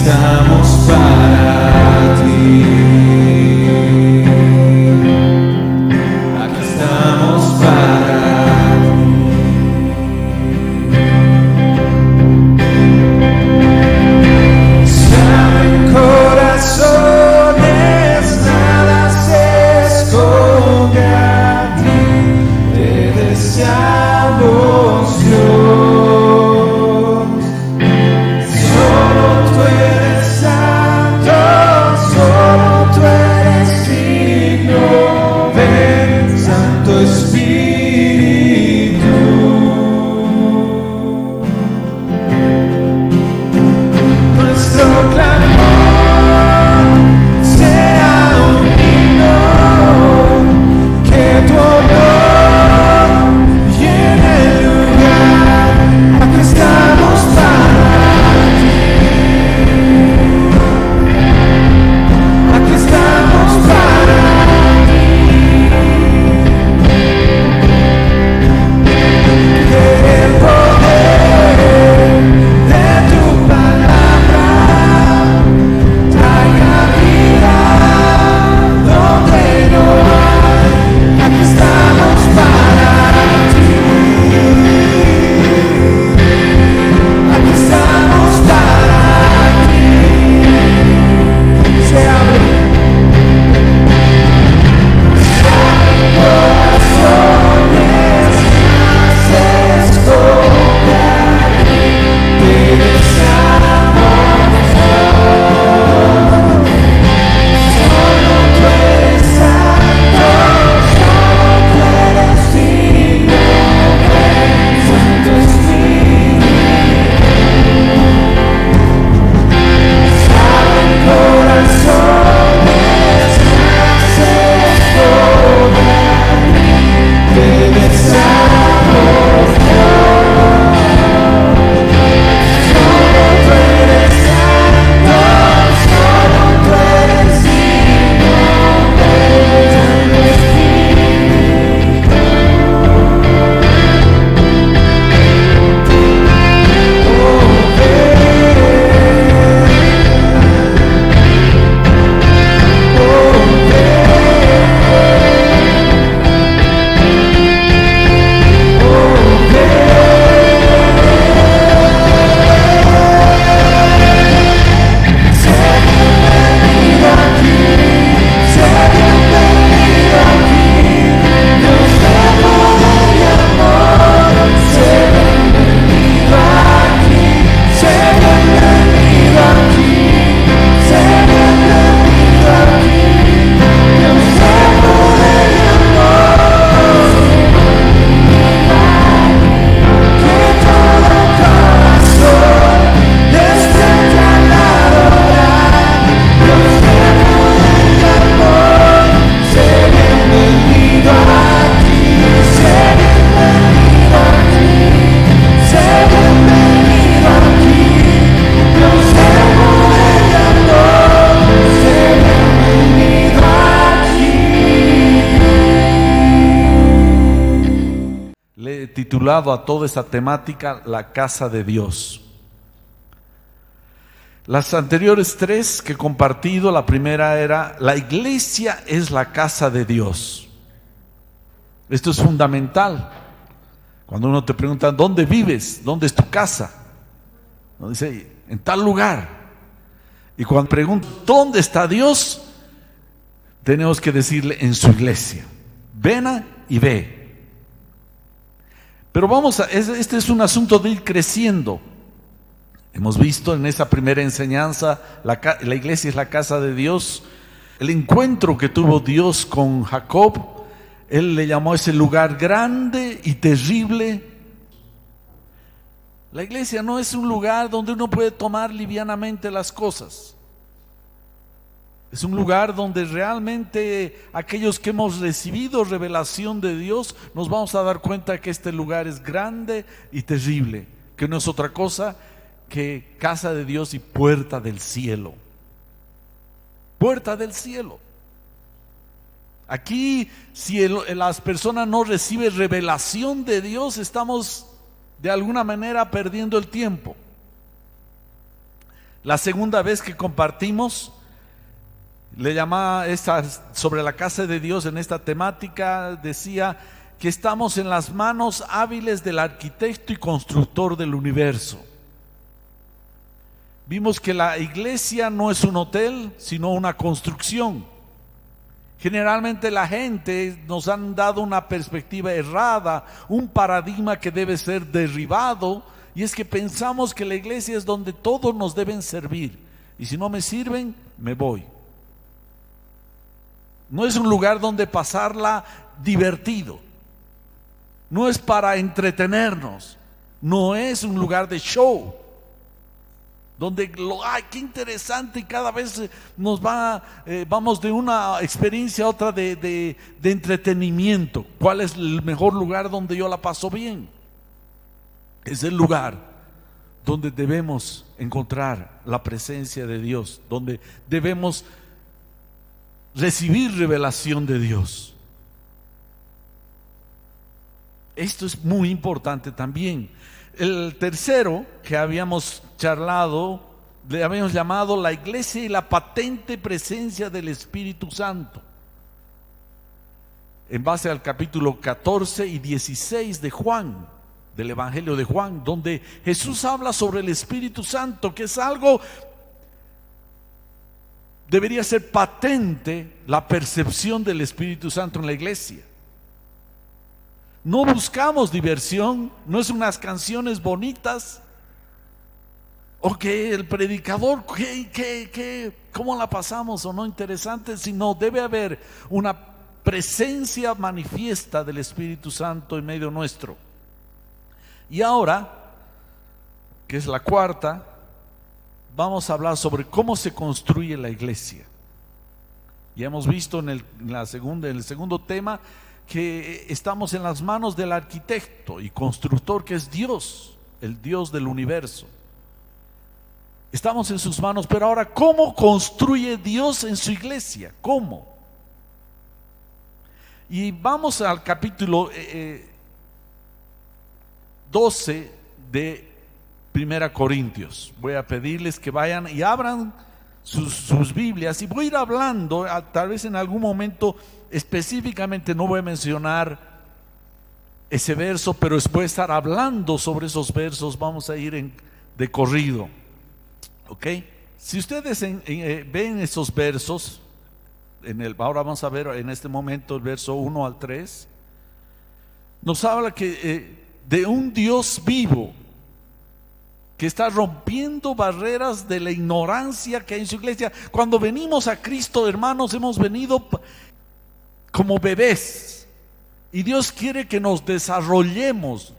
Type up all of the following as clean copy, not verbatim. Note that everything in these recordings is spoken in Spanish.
estamos para ti. Aquí estamos para ti. Saben corazones, nada se esconde a ti. Te deseamos, Dios. Solo tú eres santo, solo tú eres digno. Ven, Santo Espíritu. Nuestro clamor sea un himno, que tu honor llene el lugar. Aquí estamos para ti. Aquí estamos para ti. Que el poder de tu palabra traiga vida donde no hay. Aquí estamos para ti. Aquí estamos para ti. Se abre corazones, se esconde aquí. Te deseamos, solo tú eres santo, solo tú eres digno. Ven, Santo Espíritu. Saben corazones, se esconde aquí. Te deseamos, solo tú eres santo, solo tú eres digno. Ven, Santo Espíritu. Le he titulado a toda esta temática La casa de Dios. Las anteriores tres que he compartido, la primera era: la iglesia es la casa de Dios. Esto es fundamental. Cuando uno te pregunta ¿dónde vives? ¿Dónde es tu casa? Uno dice en tal lugar. Y cuando pregunta ¿dónde está Dios? Tenemos que decirle en su iglesia. Ven y ve. Pero este es un asunto de ir creciendo. Hemos visto en esa primera enseñanza, la iglesia es la casa de Dios. El encuentro que tuvo Dios con Jacob, Él le llamó ese lugar grande y terrible. La iglesia no es un lugar donde uno puede tomar livianamente las cosas. Es un lugar donde realmente aquellos que hemos recibido revelación de Dios nos vamos a dar cuenta que este lugar es grande y terrible, que no es otra cosa que casa de Dios y puerta del cielo. Puerta del cielo. Aquí, si las personas no reciben revelación de Dios, estamos de alguna manera perdiendo el tiempo. La segunda vez que compartimos, le llamaba sobre la casa de Dios en esta temática, decía que estamos en las manos hábiles del arquitecto y constructor del universo. Vimos que la iglesia no es un hotel, sino una construcción. Generalmente la gente nos han dado una perspectiva errada, un paradigma que debe ser derribado, y es que pensamos que la iglesia es donde todos nos deben servir, y si no me sirven, me voy. No es un lugar donde pasarla divertido, no es para entretenernos, no es un lugar de show, donde ¡ay, qué interesante! Y cada vez vamos de una experiencia a otra de entretenimiento. ¿Cuál es el mejor lugar donde yo la paso bien? Es el lugar donde debemos encontrar la presencia de Dios, donde debemos recibir revelación de Dios. Esto es muy importante también. El tercero que habíamos charlado, le habíamos llamado la iglesia y la patente presencia del Espíritu Santo, en base al capítulo 14 y 16 de Juan, del Evangelio de Juan, donde Jesús habla sobre el Espíritu Santo, que es algo, debería ser patente la percepción del Espíritu Santo en la iglesia. No buscamos diversión, no es unas canciones bonitas, o que el predicador, ¿cómo la pasamos o no interesante? Sino debe haber una presencia manifiesta del Espíritu Santo en medio nuestro. Y ahora, que es la cuarta, vamos a hablar sobre cómo se construye la iglesia. Ya hemos visto en el segundo tema que estamos en las manos del arquitecto y constructor, que es Dios, el Dios del universo. Estamos en sus manos, pero ahora, ¿cómo construye Dios en su iglesia? ¿Cómo? Y vamos al capítulo 12 de 1 Corintios. Voy a pedirles que vayan y abran sus Biblias, y voy a ir hablando, tal vez en algún momento específicamente no voy a mencionar ese verso, pero voy a estar hablando sobre esos versos. Vamos a ir de corrido, ¿ok? Si ustedes ven esos versos, ahora vamos a ver en este momento el verso 1 al 3, nos habla que de un Dios vivo que está rompiendo barreras de la ignorancia que hay en su iglesia. Cuando venimos a Cristo, hermanos, hemos venido como bebés, y Dios quiere que nos desarrollemos.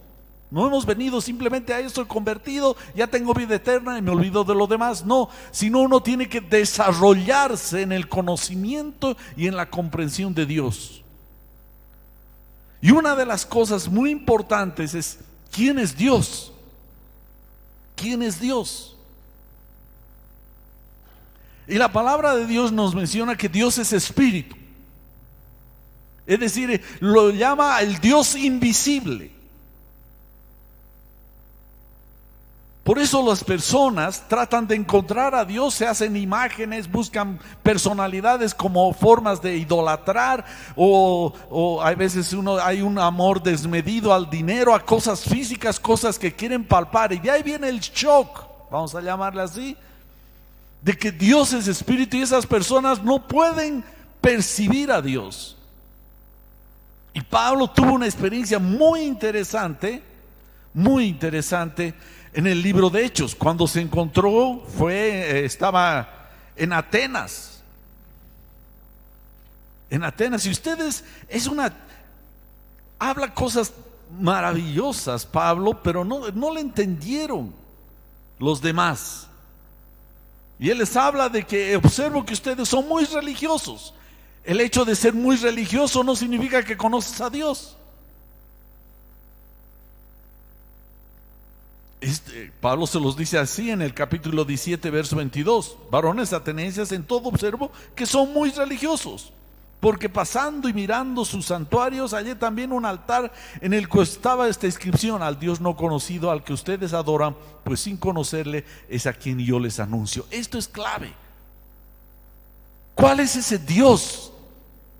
No hemos venido simplemente a estoy convertido, ya tengo vida eterna y me olvido de lo demás. No, sino uno tiene que desarrollarse en el conocimiento y en la comprensión de Dios. Y una de las cosas muy importantes es: ¿quién es Dios? ¿Quién es Dios? Y la palabra de Dios nos menciona que Dios es espíritu. Es decir, lo llama el Dios invisible. Por eso las personas tratan de encontrar a Dios, se hacen imágenes, buscan personalidades como formas de idolatrar, o a veces hay un amor desmedido al dinero, a cosas físicas, cosas que quieren palpar, y de ahí viene el shock, vamos a llamarle así, de que Dios es espíritu y esas personas no pueden percibir a Dios. Y Pablo tuvo una experiencia muy interesante en el libro de Hechos. Cuando se encontró, estaba en Atenas. En Atenas, y ustedes, habla cosas maravillosas Pablo, pero no le entendieron los demás. Y él les habla de que observo que ustedes son muy religiosos. El hecho de ser muy religioso no significa que conoces a Dios. Pablo se los dice así en el capítulo 17, verso 22: varones atenienses, en todo observo que son muy religiosos, porque pasando y mirando sus santuarios hallé también un altar en el que estaba esta inscripción: al Dios no conocido, al que ustedes adoran, pues sin conocerle es a quien yo les anuncio. Esto es clave. ¿Cuál es ese Dios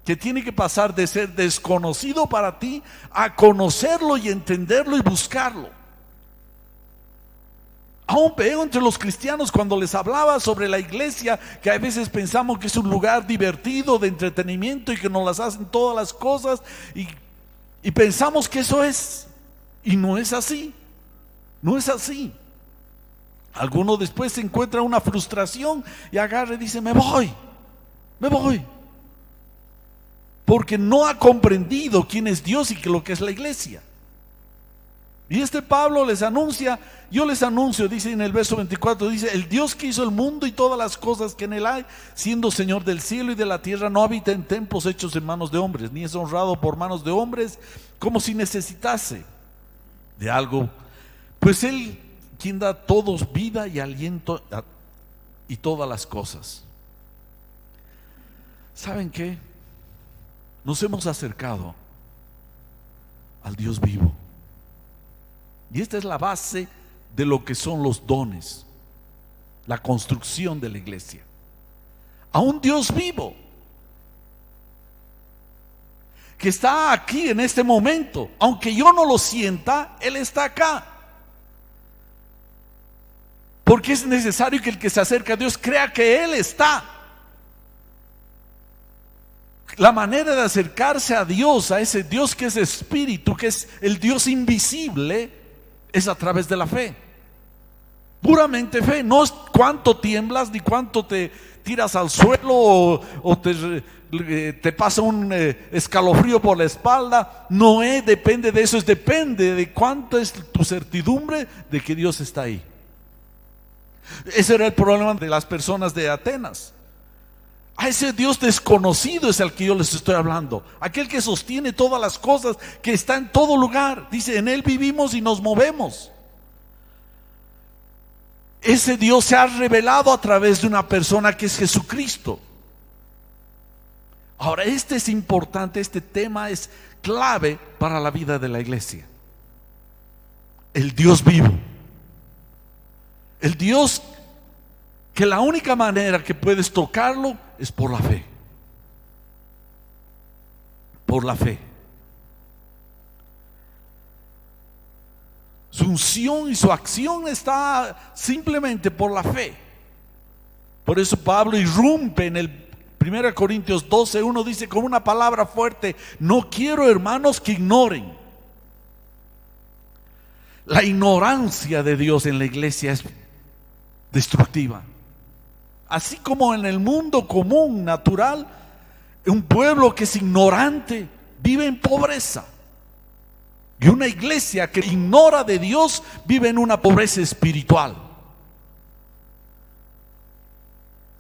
que tiene que pasar de ser desconocido para ti a conocerlo y entenderlo y buscarlo? Aún veo entre los cristianos, cuando les hablaba sobre la iglesia, que a veces pensamos que es un lugar divertido, de entretenimiento, y que nos las hacen todas las cosas, y pensamos que eso es, y no es así. No es así. Alguno después se encuentra una frustración y agarra y dice: me voy, porque no ha comprendido quién es Dios y lo que es la iglesia. Y este Pablo les anuncia: yo les anuncio, dice en el verso 24, dice: el Dios que hizo el mundo y todas las cosas que en él hay, siendo Señor del cielo y de la tierra, no habita en templos hechos en manos de hombres, ni es honrado por manos de hombres, como si necesitase de algo, pues él quien da a todos vida y aliento y todas las cosas. ¿Saben qué? Nos hemos acercado al Dios vivo. Y esta es la base de lo que son los dones, la construcción de la iglesia. A un Dios vivo que está aquí en este momento. Aunque yo no lo sienta, Él está acá. Porque es necesario que el que se acerca a Dios crea que Él está. La manera de acercarse a Dios, a ese Dios que es espíritu, que es el Dios invisible, es a través de la fe. Puramente fe. No es cuánto tiemblas, ni cuánto te tiras al suelo o te pasa un escalofrío por la espalda. No depende de eso, depende de cuánto es tu certidumbre de que Dios está ahí. Ese era el problema de las personas de Atenas. A ese Dios desconocido es al que yo les estoy hablando. Aquel que sostiene todas las cosas, que está en todo lugar. Dice: en Él vivimos y nos movemos. Ese Dios se ha revelado a través de una persona que es Jesucristo. Ahora, este es importante, este tema es clave para la vida de la iglesia. El Dios vivo. El Dios que la única manera que puedes tocarlo es por la fe. Por la fe. Su unción y su acción está simplemente por la fe. Por eso Pablo irrumpe en el 1 Corintios 12:1, dice con una palabra fuerte: no quiero, hermanos, que ignoren. La ignorancia de Dios en la iglesia es destructiva. Así como en el mundo común, natural, un pueblo que es ignorante vive en pobreza. Y una iglesia que ignora de Dios vive en una pobreza espiritual.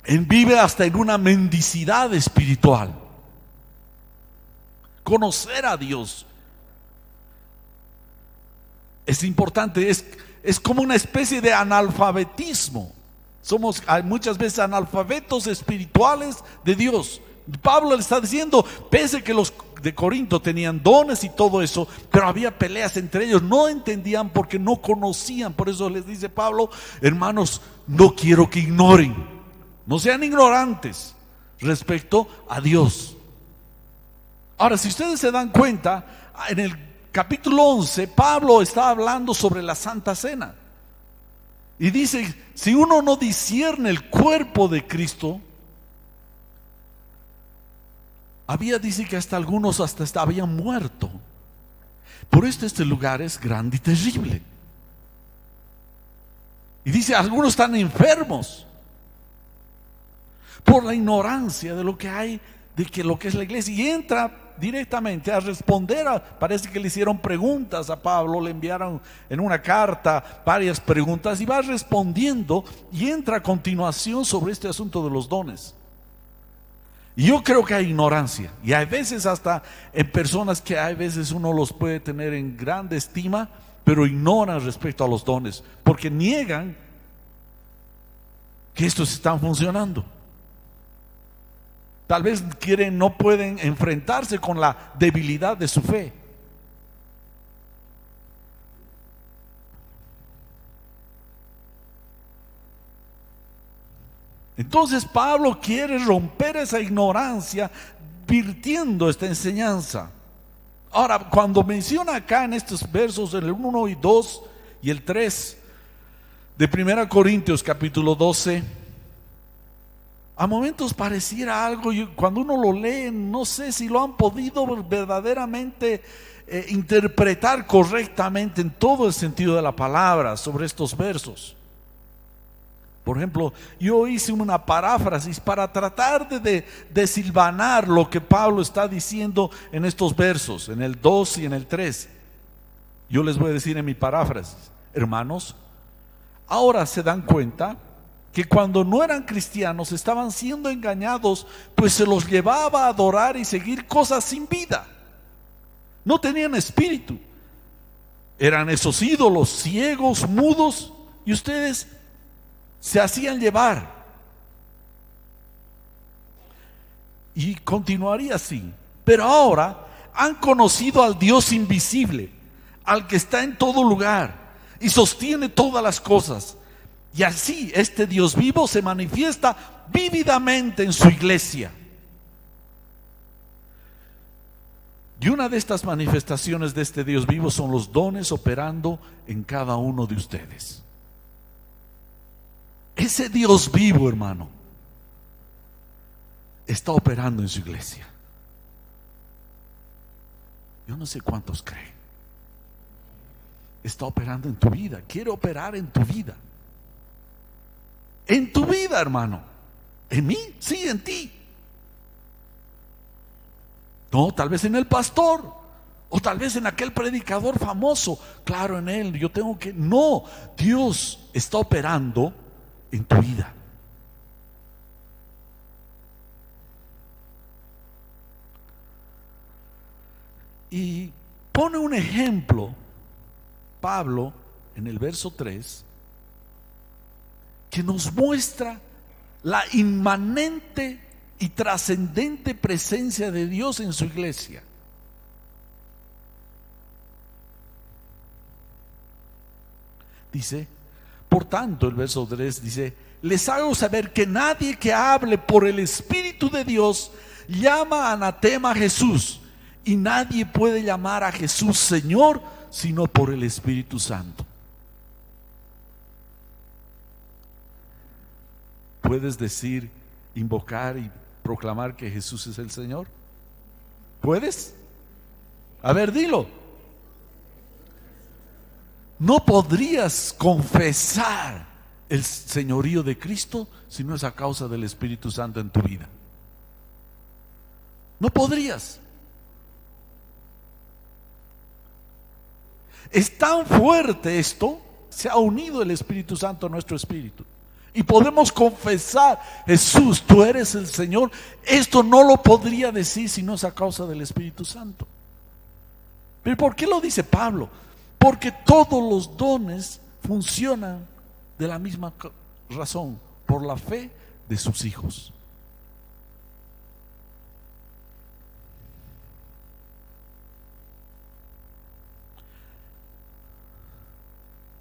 Vive hasta en una mendicidad espiritual. Conocer a Dios es importante, es como una especie de analfabetismo. Somos muchas veces analfabetos espirituales de Dios. Pablo le está diciendo, pese que los de Corinto tenían dones y todo eso, pero había peleas entre ellos, no entendían porque no conocían. Por eso les dice Pablo: hermanos, no quiero que ignoren, no sean ignorantes respecto a Dios. Ahora, si ustedes se dan cuenta, en el capítulo 11, Pablo está hablando sobre la Santa Cena. Y dice: si uno no discierne el cuerpo de Cristo, dice que hasta algunos habían muerto. Por esto este lugar es grande y terrible. Y dice: algunos están enfermos por la ignorancia de lo que hay, de que lo que es la iglesia. Y entra directamente a responder parece que le hicieron preguntas a Pablo, le enviaron en una carta varias preguntas y va respondiendo, y entra a continuación sobre este asunto de los dones. Y yo creo que hay ignorancia, y hay veces hasta en personas que hay veces uno los puede tener en grande estima, pero ignoran respecto a los dones, porque niegan que estos están funcionando. Tal vez no pueden enfrentarse con la debilidad de su fe. Entonces Pablo quiere romper esa ignorancia virtiendo esta enseñanza. Ahora, cuando menciona acá en estos versos, el 1 y 2 y el 3 de 1 Corintios capítulo 12, a momentos pareciera algo, y cuando uno lo lee, no sé si lo han podido verdaderamente interpretar correctamente en todo el sentido de la palabra sobre estos versos. Por ejemplo, yo hice una paráfrasis para tratar de desilvanar lo que Pablo está diciendo en estos versos, en el 2 y en el 3. Yo les voy a decir en mi paráfrasis: hermanos, ahora se dan cuenta que cuando no eran cristianos estaban siendo engañados, pues se los llevaba a adorar y seguir cosas sin vida. No tenían espíritu. Eran esos ídolos ciegos, mudos, y ustedes se hacían llevar. Y continuaría así. Pero ahora han conocido al Dios invisible, al que está en todo lugar y sostiene todas las cosas. Y así este Dios vivo se manifiesta vívidamente en su iglesia. Y una de estas manifestaciones de este Dios vivo son los dones operando en cada uno de ustedes. Ese Dios vivo, hermano, está operando en su iglesia. Yo no sé cuántos creen. Está operando en tu vida. Quiere operar en tu vida. En tu vida, hermano. ¿En mí? Sí, en ti. No, tal vez en el pastor, o tal vez en aquel predicador famoso. Claro, en él yo tengo que... No, Dios está operando en tu vida. Y pone un ejemplo Pablo en el verso 3 que nos muestra la inmanente y trascendente presencia de Dios en su iglesia. Dice, por tanto, el verso 3 dice: les hago saber que nadie que hable por el Espíritu de Dios llama anatema a Jesús, y nadie puede llamar a Jesús Señor sino por el Espíritu Santo. ¿Puedes decir, invocar y proclamar que Jesús es el Señor? ¿Puedes? A ver, dilo. No podrías confesar el señorío de Cristo si no es a causa del Espíritu Santo en tu vida. No podrías. Es tan fuerte esto, se ha unido el Espíritu Santo a nuestro espíritu. Y podemos confesar: Jesús, tú eres el Señor. Esto no lo podría decir si no es a causa del Espíritu Santo. ¿Pero por qué lo dice Pablo? Porque todos los dones funcionan de la misma razón, por la fe de sus hijos.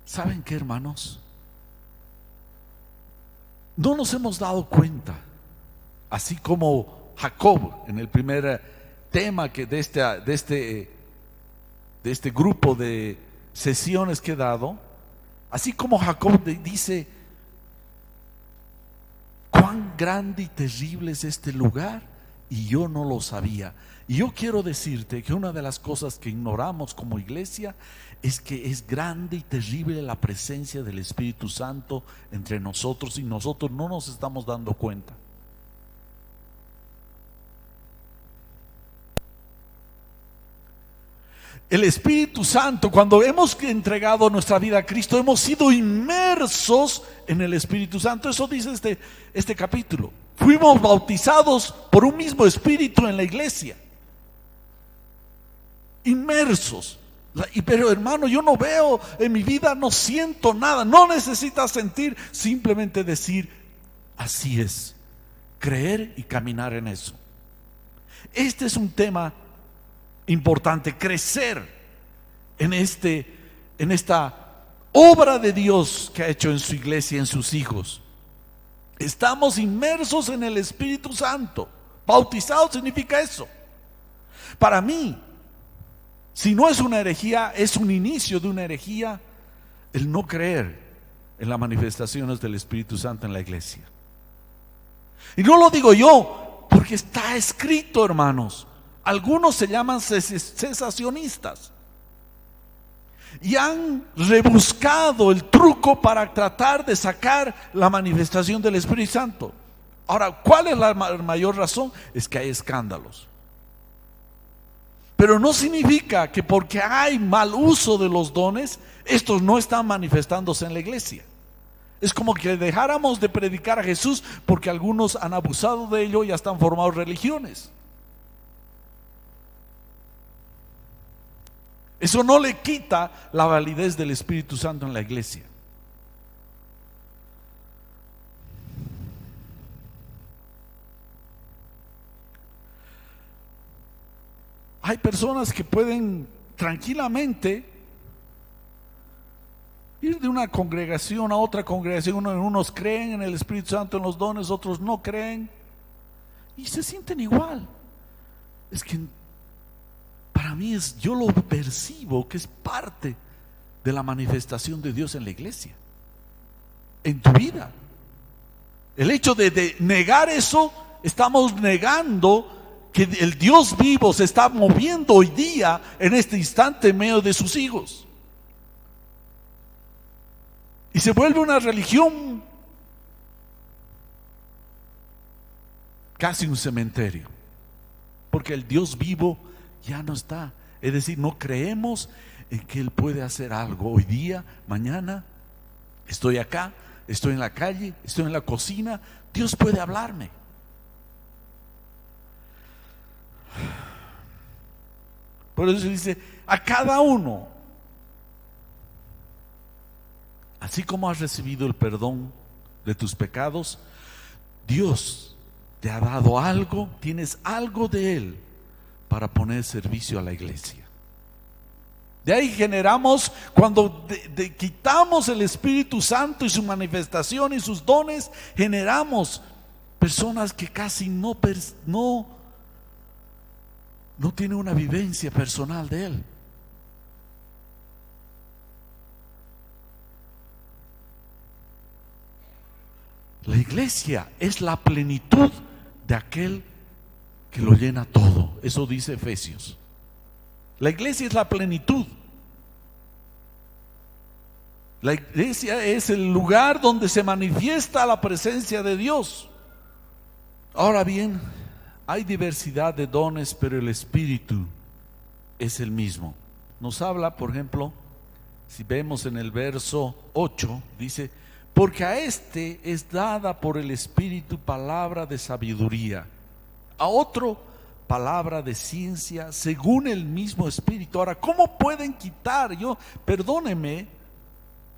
¿Saben qué, hermanos? No nos hemos dado cuenta, así como Jacob en el primer tema que de este grupo de sesiones que he dado, así como Jacob dice: cuán grande y terrible es este lugar, y yo no lo sabía. Y yo quiero decirte que una de las cosas que ignoramos como iglesia es que es grande y terrible la presencia del Espíritu Santo entre nosotros, y nosotros no nos estamos dando cuenta. El Espíritu Santo, cuando hemos entregado nuestra vida a Cristo, hemos sido inmersos en el Espíritu Santo. Eso dice este capítulo. Fuimos bautizados por un mismo Espíritu en la iglesia. Inmersos. Pero hermano, yo no veo en mi vida, no siento nada. No necesitas sentir, simplemente decir: así es. creer y caminar en eso. Este es un tema importante, crecer en esta obra de Dios que ha hecho en su iglesia, en sus hijos. Estamos inmersos en el Espíritu Santo. Bautizado significa eso. Para mí, si no es una herejía, es un inicio de una herejía el no creer en las manifestaciones del Espíritu Santo en la iglesia. Y no lo digo yo, porque está escrito, hermanos. Algunos se llaman cesacionistas y han rebuscado el truco para tratar de sacar la manifestación del Espíritu Santo. Ahora, ¿cuál es la mayor razón? Es que hay escándalos. Pero no significa que porque hay mal uso de los dones, estos no están manifestándose en la iglesia. Es como que dejáramos de predicar a Jesús porque algunos han abusado de ello y ya están formados religiones. Eso no le quita la validez del Espíritu Santo en la iglesia. Hay personas que pueden tranquilamente ir de una congregación a otra congregación. Unos creen en el Espíritu Santo, en los dones, otros no creen y se sienten igual. Es que para mí yo lo percibo que es parte de la manifestación de Dios en la iglesia, en tu vida. El hecho de negar eso, estamos negando que el Dios vivo se está moviendo hoy día, en este instante, en medio de sus hijos. Y se vuelve una religión, casi un cementerio, porque el Dios vivo ya no está. Es decir, no creemos en que Él puede hacer algo hoy día, mañana. Estoy acá, estoy en la calle, estoy en la cocina, Dios puede hablarme. Por eso dice, a cada uno, así como has recibido el perdón de tus pecados, Dios te ha dado algo, tienes algo de Él para poner servicio a la iglesia. De ahí generamos, cuando quitamos el Espíritu Santo y su manifestación y sus dones, generamos personas que casi no tienen una vivencia personal de Él. La iglesia es la plenitud de aquel que lo llena todo. Eso dice Efesios. La iglesia es la plenitud. La iglesia es el lugar donde se manifiesta la presencia de Dios. Ahora bien, hay diversidad de dones, pero el Espíritu es el mismo. Nos habla, por ejemplo, si vemos en el verso 8, dice: porque a este es dada por el Espíritu palabra de sabiduría, a otro palabra de ciencia según el mismo Espíritu. Ahora, ¿cómo pueden quitar? Perdóneme,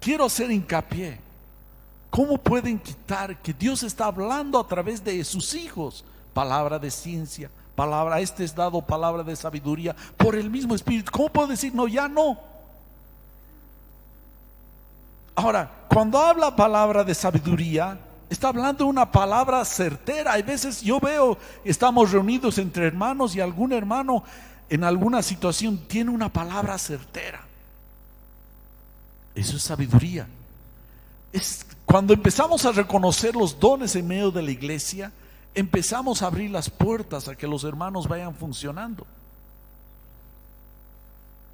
quiero hacer hincapié. ¿Cómo pueden quitar que Dios está hablando a través de sus hijos? Palabra de ciencia, a este es dado palabra de sabiduría por el mismo Espíritu. ¿Cómo puedo decir no? Ya no. Ahora, cuando habla palabra de sabiduría, está hablando de una palabra certera. Hay veces yo veo, estamos reunidos entre hermanos y algún hermano en alguna situación tiene una palabra certera. Eso es sabiduría. Es cuando empezamos a reconocer los dones en medio de la iglesia, empezamos a abrir las puertas a que los hermanos vayan funcionando.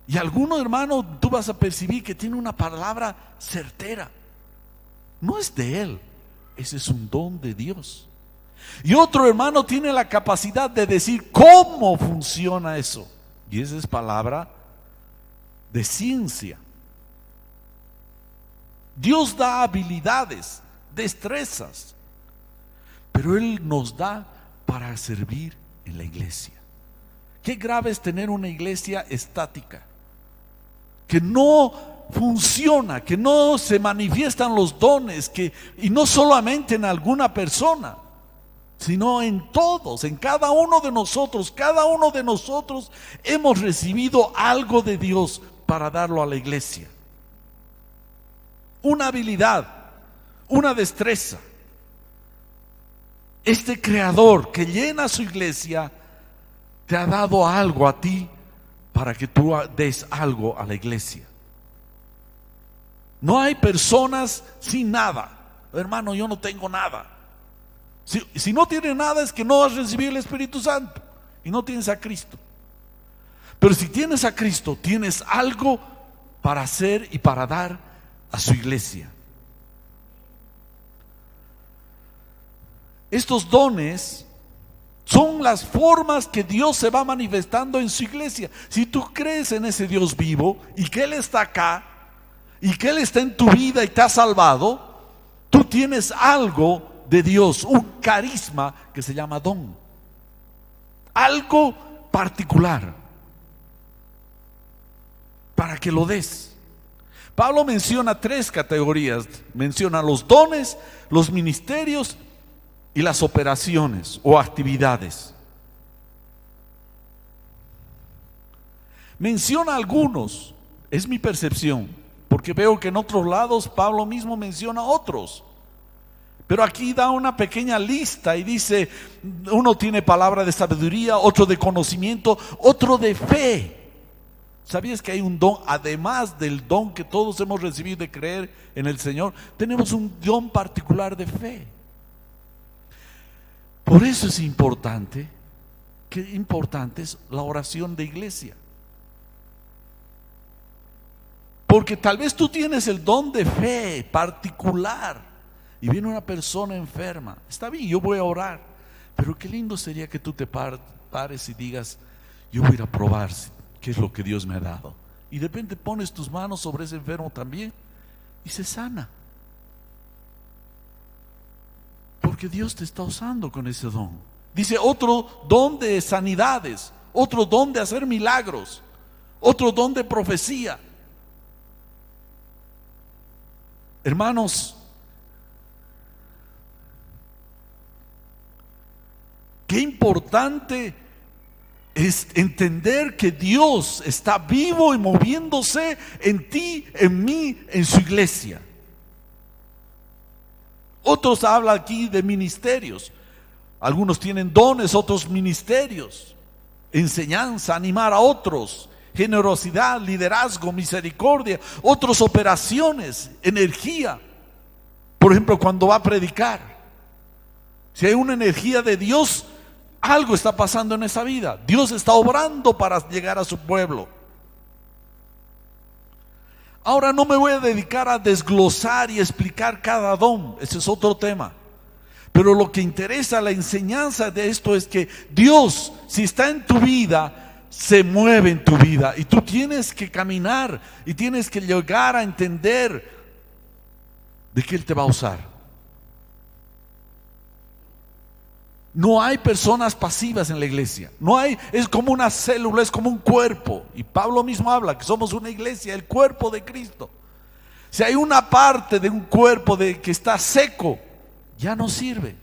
Y algunos hermanos tú vas a percibir que tiene una palabra certera. No es de él, ese es un don de Dios. Y otro hermano tiene la capacidad de decir cómo funciona eso. Y esa es palabra de ciencia. Dios da habilidades, destrezas, pero Él nos da para servir en la iglesia. Qué grave es tener una iglesia estática, que no funciona, que no se manifiestan los dones, y no solamente en alguna persona, sino en todos, en cada uno de nosotros. Cada uno de nosotros hemos recibido algo de Dios para darlo a la iglesia. Una habilidad, una destreza. Este creador que llena su iglesia te ha dado algo a ti para que tú des algo a la iglesia. No hay personas sin nada. Hermano, yo no tengo nada. Si no tienes nada es que no has recibido el Espíritu Santo y no tienes a Cristo. Pero si tienes a Cristo, tienes algo para hacer y para dar a su iglesia. Estos dones son las formas que Dios se va manifestando en su iglesia. Si tú crees en ese Dios vivo y que Él está acá y que Él está en tu vida y te ha salvado, tú tienes algo de Dios, un carisma que se llama don, algo particular para que lo des. Pablo menciona 3 categorías, menciona los dones, los ministerios y las operaciones o actividades. Menciona algunos, es mi percepción, porque veo que en otros lados Pablo mismo menciona otros. Pero aquí da una pequeña lista y dice, uno tiene palabra de sabiduría, otro de conocimiento, otro de fe. ¿Sabías que hay un don, además del don que todos hemos recibido de creer en el Señor? Tenemos un don particular de fe. Por eso es importante, que importante es la oración de iglesia. Porque tal vez tú tienes el don de fe particular y viene una persona enferma. Está bien, yo voy a orar, pero qué lindo sería que tú te pares y digas, yo voy a ir a probar qué es lo que Dios me ha dado. Y de repente pones tus manos sobre ese enfermo también y se sana. Porque Dios te está usando con ese don. Dice otro don de sanidades, otro don de hacer milagros, otro don de profecía. Hermanos, qué importante es entender que Dios está vivo y moviéndose en ti, en mí, en su iglesia. Otros hablan aquí de ministerios. Algunos tienen dones, otros ministerios. Enseñanza, animar a otros, generosidad, liderazgo, misericordia. Otros operaciones, energía. Por ejemplo, cuando va a predicar, si hay una energía de Dios, algo está pasando en esa vida. Dios está obrando para llegar a su pueblo. Ahora no me voy a dedicar a desglosar y explicar cada don, ese es otro tema. Pero lo que interesa, la enseñanza de esto es que Dios, si está en tu vida, se mueve en tu vida. Y tú tienes que caminar y tienes que llegar a entender de que Él te va a usar. No hay personas pasivas en la iglesia. No hay, es como una célula, es como un cuerpo. Y Pablo mismo habla que somos una iglesia, el cuerpo de Cristo. Si hay una parte de un cuerpo que está seco, ya no sirve.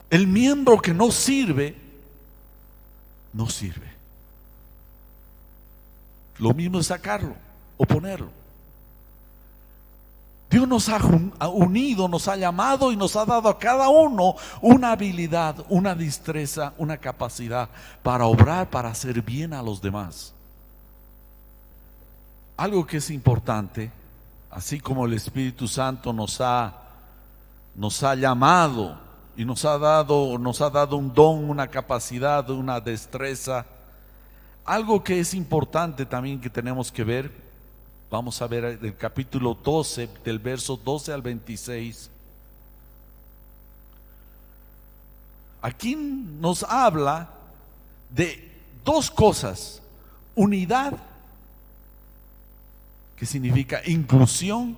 El miembro que no sirve, no sirve. Lo mismo es sacarlo o ponerlo. Dios nos ha unido, nos ha llamado y nos ha dado a cada uno una habilidad, una destreza, una capacidad para obrar, para hacer bien a los demás. Algo que es importante, así como el Espíritu Santo nos ha llamado y nos ha dado un don, una capacidad, una destreza. Algo que es importante también que tenemos que ver. Vamos a ver el capítulo 12, del verso 12 al 26. Aquí nos habla de dos cosas: unidad, que significa inclusión,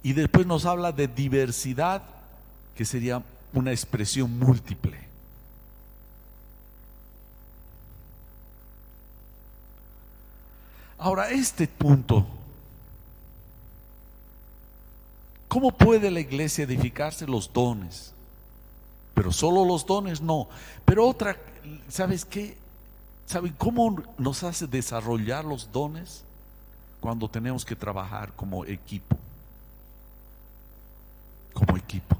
y después nos habla de diversidad, que sería una expresión múltiple. Ahora, este punto ¿Cómo puede la iglesia edificarse? Los dones. Pero solo los dones no. Pero otra, ¿sabes qué? ¿Saben cómo nos hace desarrollar los dones? Cuando tenemos que trabajar como equipo. Como equipo.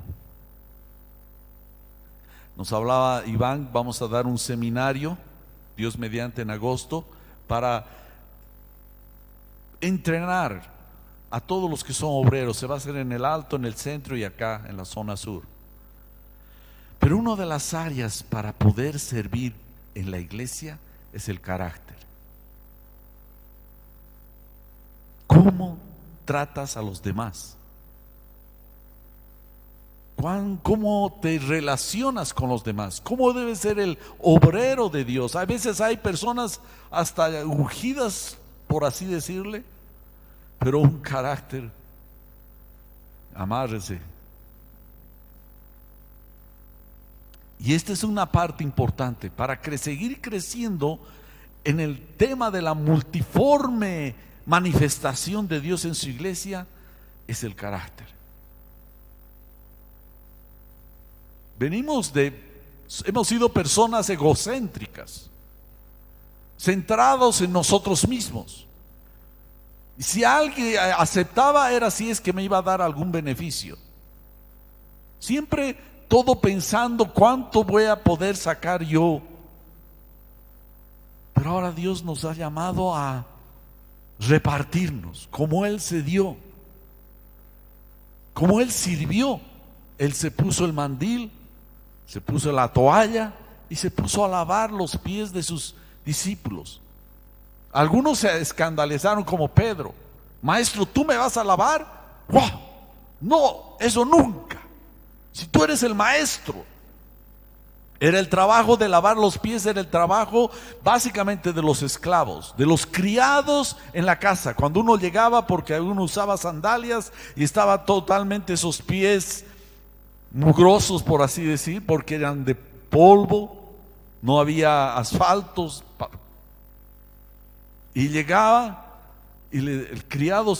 Nos hablaba Iván, vamos a dar un seminario, Dios mediante, en agosto, para entrenar a todos los que son obreros. Se va a hacer en el Alto, en el centro y acá en la zona sur. Pero una de las áreas para poder servir en la iglesia es el carácter. ¿Cómo tratas a los demás? ¿Cómo te relacionas con los demás? ¿Cómo debe ser el obrero de Dios? A veces hay personas hasta ungidas, por así decirle, pero un carácter, amárrese. Y esta es una parte importante para seguir creciendo en el tema de la multiforme manifestación de Dios en su iglesia, es el carácter. Hemos sido personas egocéntricas, centrados en nosotros mismos. Y si alguien aceptaba, era si es que me iba a dar algún beneficio. Siempre todo pensando cuánto voy a poder sacar yo. Pero ahora Dios nos ha llamado a repartirnos, como Él se dio, como Él sirvió. Él se puso el mandil, se puso la toalla y se puso a lavar los pies de sus discípulos. Algunos se escandalizaron como Pedro. Maestro, ¿tú me vas a lavar? ¡Wow! No, eso nunca. Si tú eres el maestro. Era el trabajo de lavar los pies, era el trabajo básicamente de los esclavos, de los criados en la casa. Cuando uno llegaba, porque uno usaba sandalias y estaba totalmente esos pies mugrosos, por así decir, porque eran de polvo, no había asfaltos. Y llegaba y el criado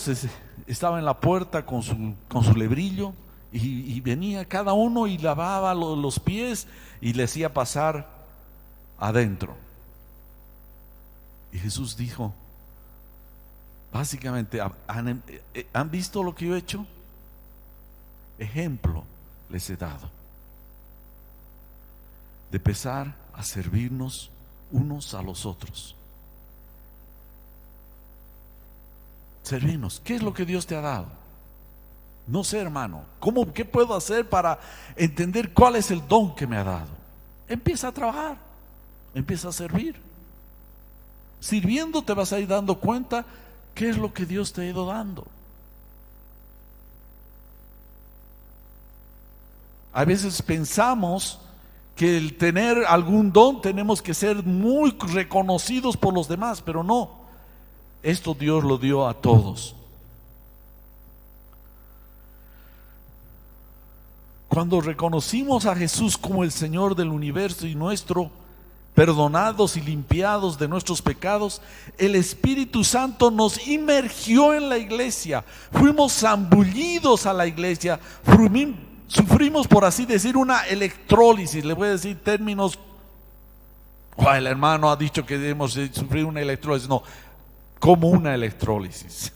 estaba en la puerta con su lebrillo y venía cada uno y lavaba los pies y le hacía pasar adentro. Y Jesús dijo, básicamente, ¿han visto lo que yo he hecho? Ejemplo les he dado de empezar a servirnos unos a los otros. Servirnos. ¿Qué es lo que Dios te ha dado? No sé, hermano, ¿qué puedo hacer para entender cuál es el don que me ha dado? Empieza a trabajar, empieza a servir. Sirviendo te vas a ir dando cuenta qué es lo que Dios te ha ido dando. A veces pensamos que el tener algún don tenemos que ser muy reconocidos por los demás, pero no. Esto Dios lo dio a todos. Cuando reconocimos a Jesús como el Señor del universo y nuestro, perdonados y limpiados de nuestros pecados, el Espíritu Santo nos inmergió en la iglesia. Fuimos zambullidos a la iglesia, sufrimos, por así decir, una electrólisis. Le voy a decir términos. El hermano ha dicho que debemos sufrir una electrólisis. No, como una electrólisis.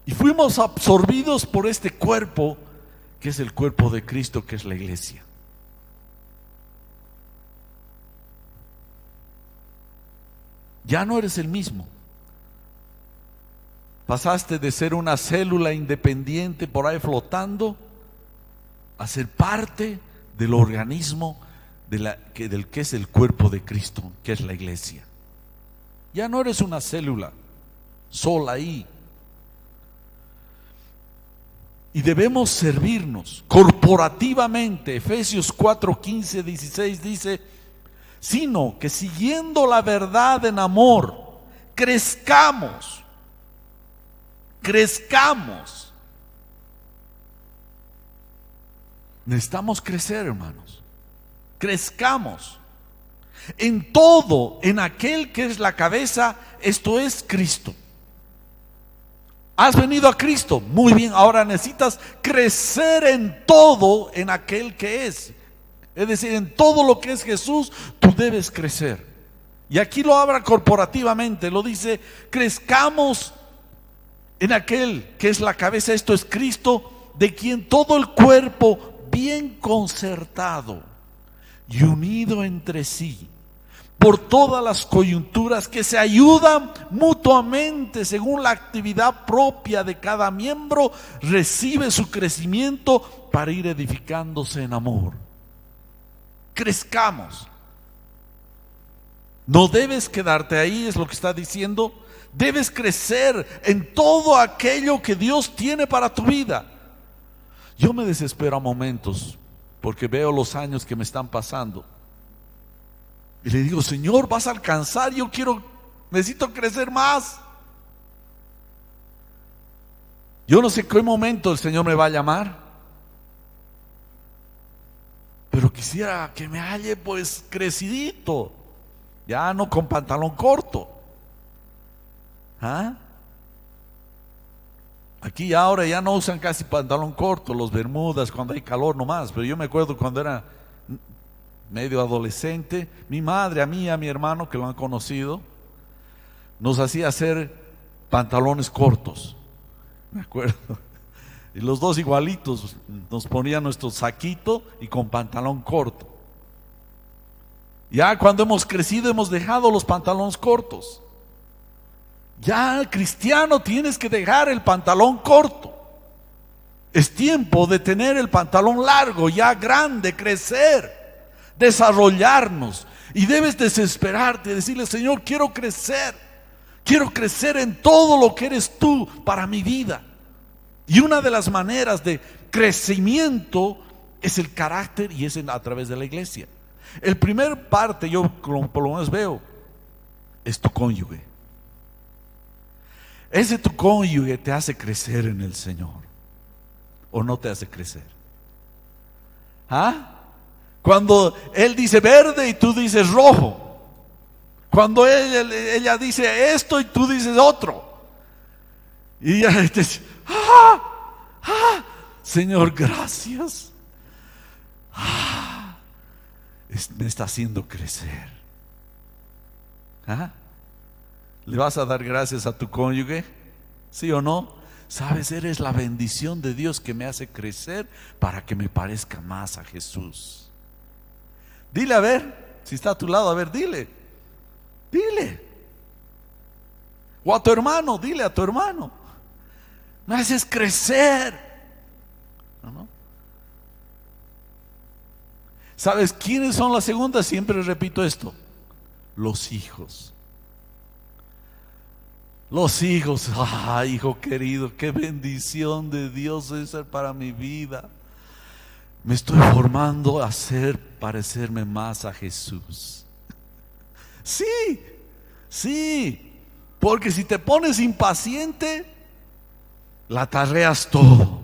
Y fuimos absorbidos por este cuerpo, que es el cuerpo de Cristo, que es la iglesia. Ya no eres el mismo. Pasaste de ser una célula independiente por ahí flotando a ser parte del organismo del que es el cuerpo de Cristo, que es la iglesia. Ya no eres una célula sola ahí. Y debemos servirnos corporativamente. Efesios 4, 15, 16 dice: sino que siguiendo la verdad en amor, crezcamos. Necesitamos crecer, hermanos. Crezcamos en todo, en aquel que es la cabeza, esto es Cristo. Has venido a Cristo, muy bien, ahora necesitas crecer en todo en aquel que es. Es decir, en todo lo que es Jesús, tú debes crecer. Y aquí lo habla corporativamente, lo dice, crezcamos en aquel que es la cabeza, esto es Cristo, de quien todo el cuerpo bien concertado y unido entre sí, por todas las coyunturas que se ayudan mutuamente según la actividad propia de cada miembro, recibe su crecimiento para ir edificándose en amor. Crezcamos. No debes quedarte ahí, es lo que está diciendo. Debes crecer en todo aquello que Dios tiene para tu vida. Yo me desespero a momentos porque veo los años que me están pasando. Y le digo, Señor, vas a alcanzar, necesito crecer más. Yo no sé qué momento el Señor me va a llamar, pero quisiera que me halle pues crecidito, ya no con pantalón corto. ¿Ah? Aquí ahora ya no usan casi pantalón corto, los bermudas cuando hay calor nomás, pero yo me acuerdo cuando era medio adolescente, mi madre, a mí y a mi hermano que lo han conocido, nos hacía hacer pantalones cortos, me acuerdo, y los dos igualitos, nos ponían nuestro saquito y con pantalón corto. Ya cuando hemos crecido hemos dejado los pantalones cortos. Ya cristiano, tienes que dejar el pantalón corto. Es tiempo de tener el pantalón largo, ya grande, crecer, desarrollarnos. Y debes desesperarte, decirle, Señor, quiero crecer en todo lo que eres tú para mi vida. Y una de las maneras de crecimiento es el carácter, y es a través de la iglesia. El primer parte, yo por lo menos veo, es tu cónyuge. Ese tu cónyuge te hace crecer en el Señor, ¿o no te hace crecer? ¿Ah? Cuando Él dice verde y tú dices rojo, cuando ella dice esto y tú dices otro, y ella te dice, Señor, gracias, me está haciendo crecer. ¿Ah? ¿Le vas a dar gracias a tu cónyuge? ¿Sí o no? Sabes, eres la bendición de Dios que me hace crecer para que me parezca más a Jesús. Dile, a ver, si está a tu lado, a ver, dile. O a tu hermano, dile a tu hermano, me haces crecer. ¿No? ¿Sabes quiénes son las segundas? Siempre repito esto: los hijos. Los hijos, hijo querido, qué bendición de Dios es para mi vida. Me estoy formando a parecerme más a Jesús. Sí, porque si te pones impaciente, la tarreas todo.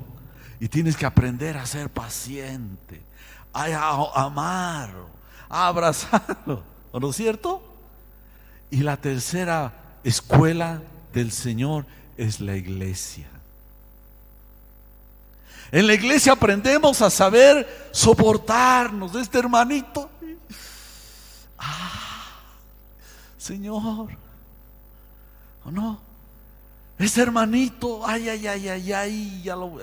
Y tienes que aprender a ser paciente, a amar, a abrazarlo, ¿no es cierto? Y la tercera escuela del Señor es la iglesia. En la iglesia aprendemos a saber soportarnos de este hermanito. Señor, ¿o no? Ese hermanito,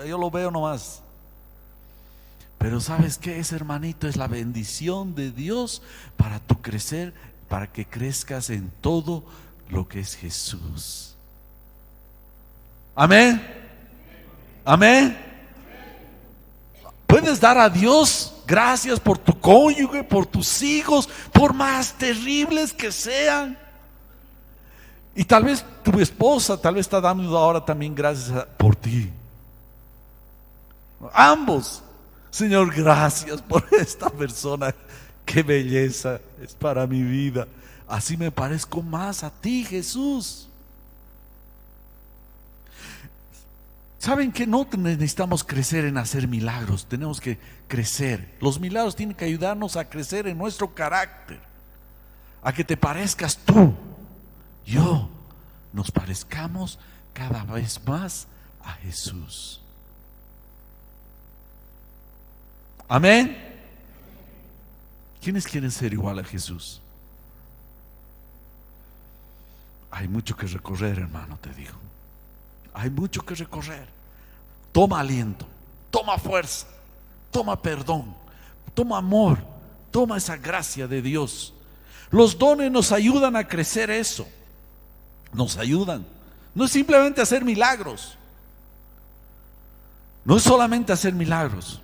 yo lo veo nomás. Pero ¿sabes qué? Ese hermanito es la bendición de Dios para tu crecer, para que crezcas en todo lo que es Jesús. Amén. Amén. Puedes dar a Dios gracias por tu cónyuge, por tus hijos, por más terribles que sean. Y tal vez tu esposa está dando ahora también gracias por ti. Ambos. Señor, gracias por esta persona. Qué belleza es para mi vida. Así me parezco más a ti, Jesús. ¿Saben que no necesitamos crecer en hacer milagros? Tenemos que crecer. Los milagros tienen que ayudarnos a crecer en nuestro carácter, a que te parezcas tú, yo, nos parezcamos cada vez más a Jesús. Amén. ¿Quiénes quieren ser igual a Jesús? Hay mucho que recorrer, hermano, te digo. Hay mucho que recorrer. Toma aliento, toma fuerza, toma perdón, toma amor, toma esa gracia de Dios. Los dones nos ayudan a crecer eso. Nos ayudan. No es simplemente hacer milagros. No es solamente hacer milagros.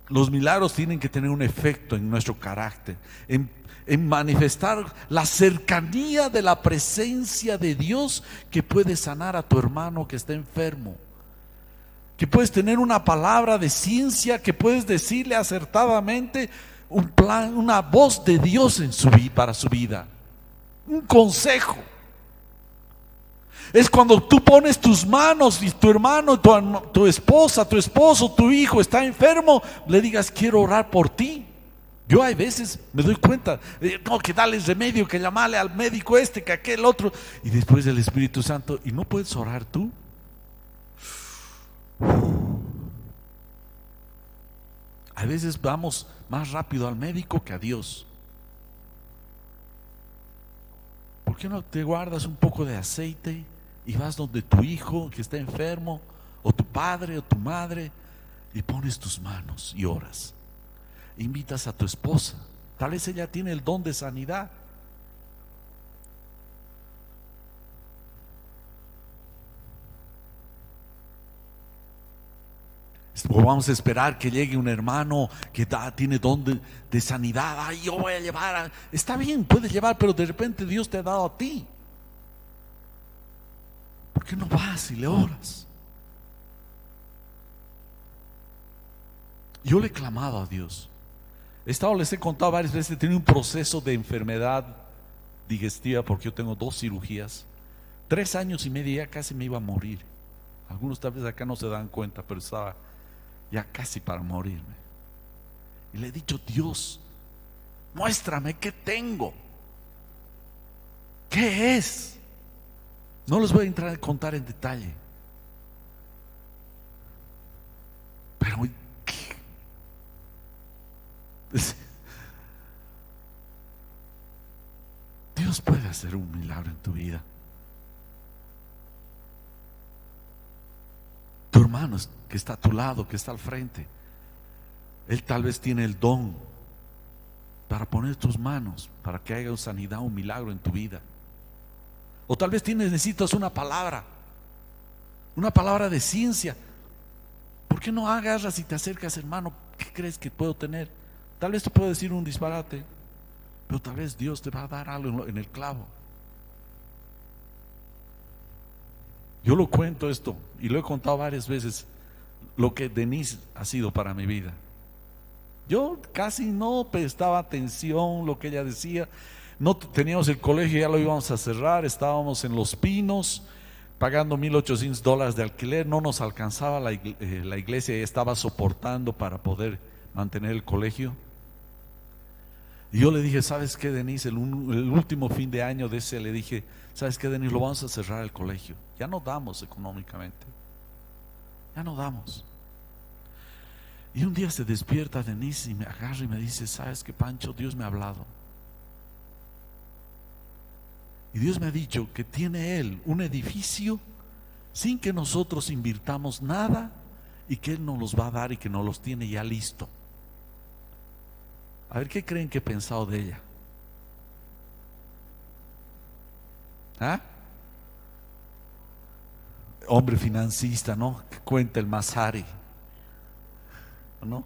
Los milagros tienen que tener un efecto en nuestro carácter, en manifestar la cercanía de la presencia de Dios, que puede sanar a tu hermano que está enfermo, que puedes tener una palabra de ciencia, que puedes decirle acertadamente un plan, una voz de Dios en para su vida, un consejo. Es cuando tú pones tus manos y tu hermano, tu esposa, tu esposo, tu hijo está enfermo, le digas: quiero orar por ti. Yo hay veces me doy cuenta, no, que darles remedio, que llamarle al médico que aquel otro, y después el Espíritu Santo: ¿y no puedes orar tú? A veces vamos más rápido al médico que a Dios. ¿Por qué no te guardas un poco de aceite y vas donde tu hijo que está enfermo, o tu padre o tu madre, y pones tus manos y oras? Invitas a tu esposa, tal vez ella tiene el don de sanidad. O vamos a esperar que llegue un hermano que tiene don de sanidad. Ay, yo voy a llevar. Está bien, puedes llevar, pero de repente Dios te ha dado a ti. ¿Por qué no vas y le oras? Yo le he clamado a Dios. Les he contado varias veces, he tenido un proceso de enfermedad digestiva, porque yo tengo 2 cirugías. 3 años y medio, ya casi me iba a morir. Algunos tal vez acá no se dan cuenta, pero estaba ya casi para morirme. Y le he dicho: Dios, muéstrame qué tengo, qué es. No les voy a entrar a contar en detalle, pero Dios puede hacer un milagro en tu vida. Tu hermano que está a tu lado, que está al frente, él tal vez tiene el don para poner tus manos, para que haya una sanidad, un milagro en tu vida. O tal vez necesitas una palabra de ciencia. ¿Por qué no agarras y te acercas, hermano? ¿Qué crees que puedo tener? Tal vez te puedo decir un disparate, pero tal vez Dios te va a dar algo en el clavo. Yo lo cuento esto, y lo he contado varias veces, lo que Denise ha sido para mi vida. Yo casi no prestaba atención lo que ella decía. No teníamos el colegio, ya lo íbamos a cerrar, estábamos en Los Pinos pagando $1,800 de alquiler, no nos alcanzaba, la iglesia estaba soportando para poder mantener el colegio. Y yo le dije: ¿sabes qué, Denise? El último fin de año de ese, le dije: ¿sabes qué, Denise? Lo vamos a cerrar el colegio, ya no damos económicamente, ya no damos. Y un día se despierta Denise y me agarra y me dice: ¿sabes qué, Pancho? Dios me ha hablado. Y Dios me ha dicho que tiene Él un edificio sin que nosotros invirtamos nada, y que Él nos los va a dar y que nos los tiene ya listo. A ver, ¿qué creen que he pensado de ella? ¿Ah? Hombre financista, ¿no? Que cuenta el Masari, ¿no?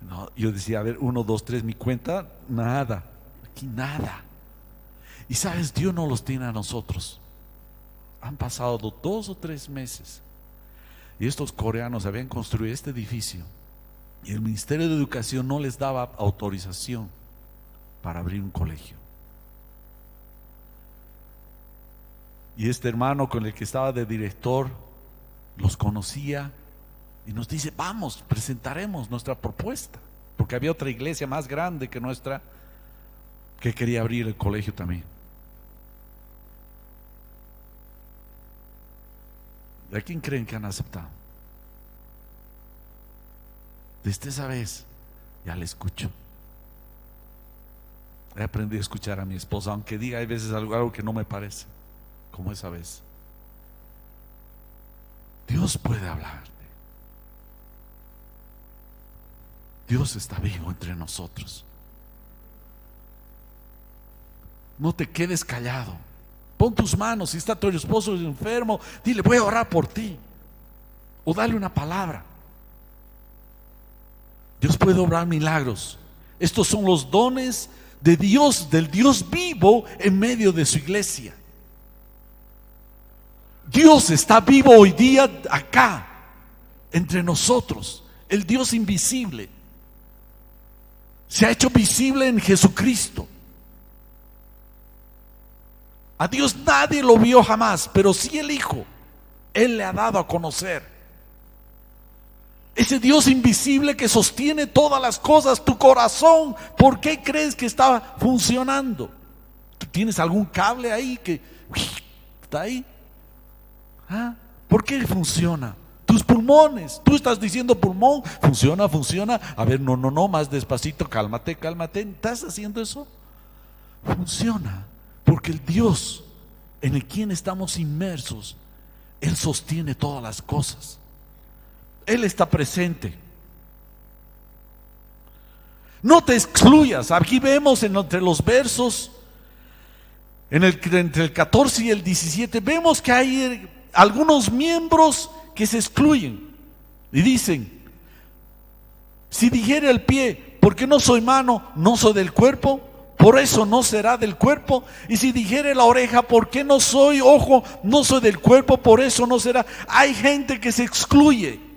No, yo decía: a ver, 1, 2, 3, mi cuenta, nada, aquí nada. Y sabes, Dios no los tiene a nosotros. Han pasado 2 o 3 meses y estos coreanos habían construido este edificio, y el Ministerio de Educación no les daba autorización para abrir un colegio. Y este hermano con el que estaba de director los conocía y nos dice: vamos, presentaremos nuestra propuesta, porque había otra iglesia más grande que nuestra que quería abrir el colegio también. ¿A quién creen que han aceptado? Desde esa vez ya le escucho. He aprendido a escuchar a mi esposa, aunque diga hay veces algo que no me parece, como esa vez. Dios puede hablarte. Dios está vivo entre nosotros. No te quedes callado. Pon tus manos. Si está tu esposo enfermo, dile: voy a orar por ti. O dale una palabra. Dios puede obrar milagros. Estos son los dones de Dios, del Dios vivo en medio de su iglesia. Dios está vivo hoy día acá, entre nosotros. El Dios invisible se ha hecho visible en Jesucristo. A Dios nadie lo vio jamás, pero sí el Hijo. Él le ha dado a conocer. Ese Dios invisible que sostiene todas las cosas, tu corazón, ¿por qué crees que está funcionando? ¿Tú tienes algún cable ahí que está ahí? ¿Ah? ¿Por qué funciona? Tus pulmones, tú estás diciendo pulmón, funciona, funciona. A ver, no, más despacito, cálmate. ¿Estás haciendo eso? Funciona, porque el Dios en el quien estamos inmersos, Él sostiene todas las cosas. Él está presente. No te excluyas. Aquí vemos entre los versos, entre el 14 y el 17, vemos que hay algunos miembros que se excluyen. Y dicen: si dijere el pie, ¿por qué no soy mano? No soy del cuerpo, por eso no será del cuerpo. Y si dijere la oreja, ¿por qué no soy ojo? No soy del cuerpo, por eso no será. Hay gente que se excluye.